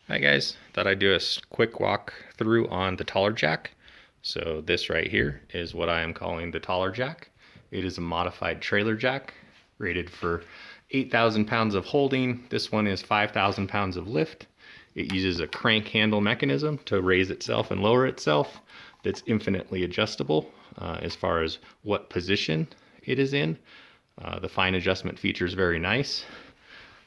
Hi guys, thought I'd do a quick walk through on the Tauler Jack. So this right here is what I am calling the Tauler Jack. It is a modified trailer jack rated for 8,000 pounds of holding. This one is 5,000 pounds of lift. It uses a crank handle mechanism to raise itself and lower itself that's infinitely adjustable as far as what position it is in. The fine adjustment feature is very nice.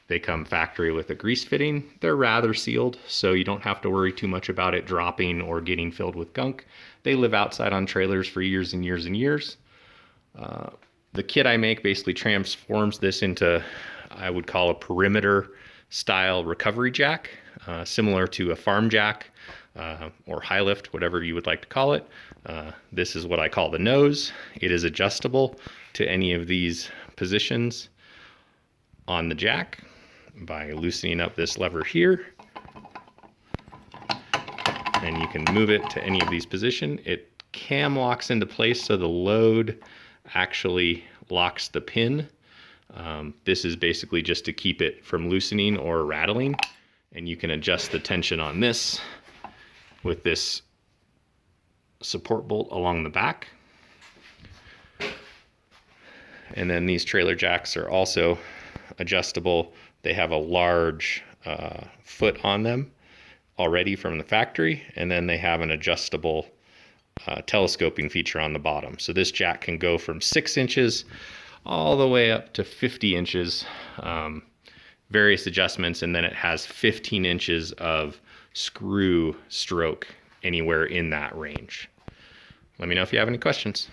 They come factory with a grease fitting. They're rather sealed, so you don't have to worry too much about it dropping or getting filled with gunk. They live outside on trailers for years and years and years. The kit I make basically transforms this into, I would call, a perimeter style recovery jack, similar to a farm jack or high lift, whatever you would like to call it. This is what I call the nose. It is adjustable to any of these positions on the jack by loosening up this lever here, and you can move it to any of these positions. It cam locks into place, so the load actually locks the pin. This is basically just to keep it from loosening or rattling, and you can adjust the tension on this with this support bolt along the back. And then these trailer jacks are also adjustable. They have a large foot on them already from the factory, and then they have an adjustable telescoping feature on the bottom. So this jack can go from 6 inches all the way up to 50 inches, various adjustments, and then it has 15 inches of screw stroke anywhere in that range. Let me know if you have any questions.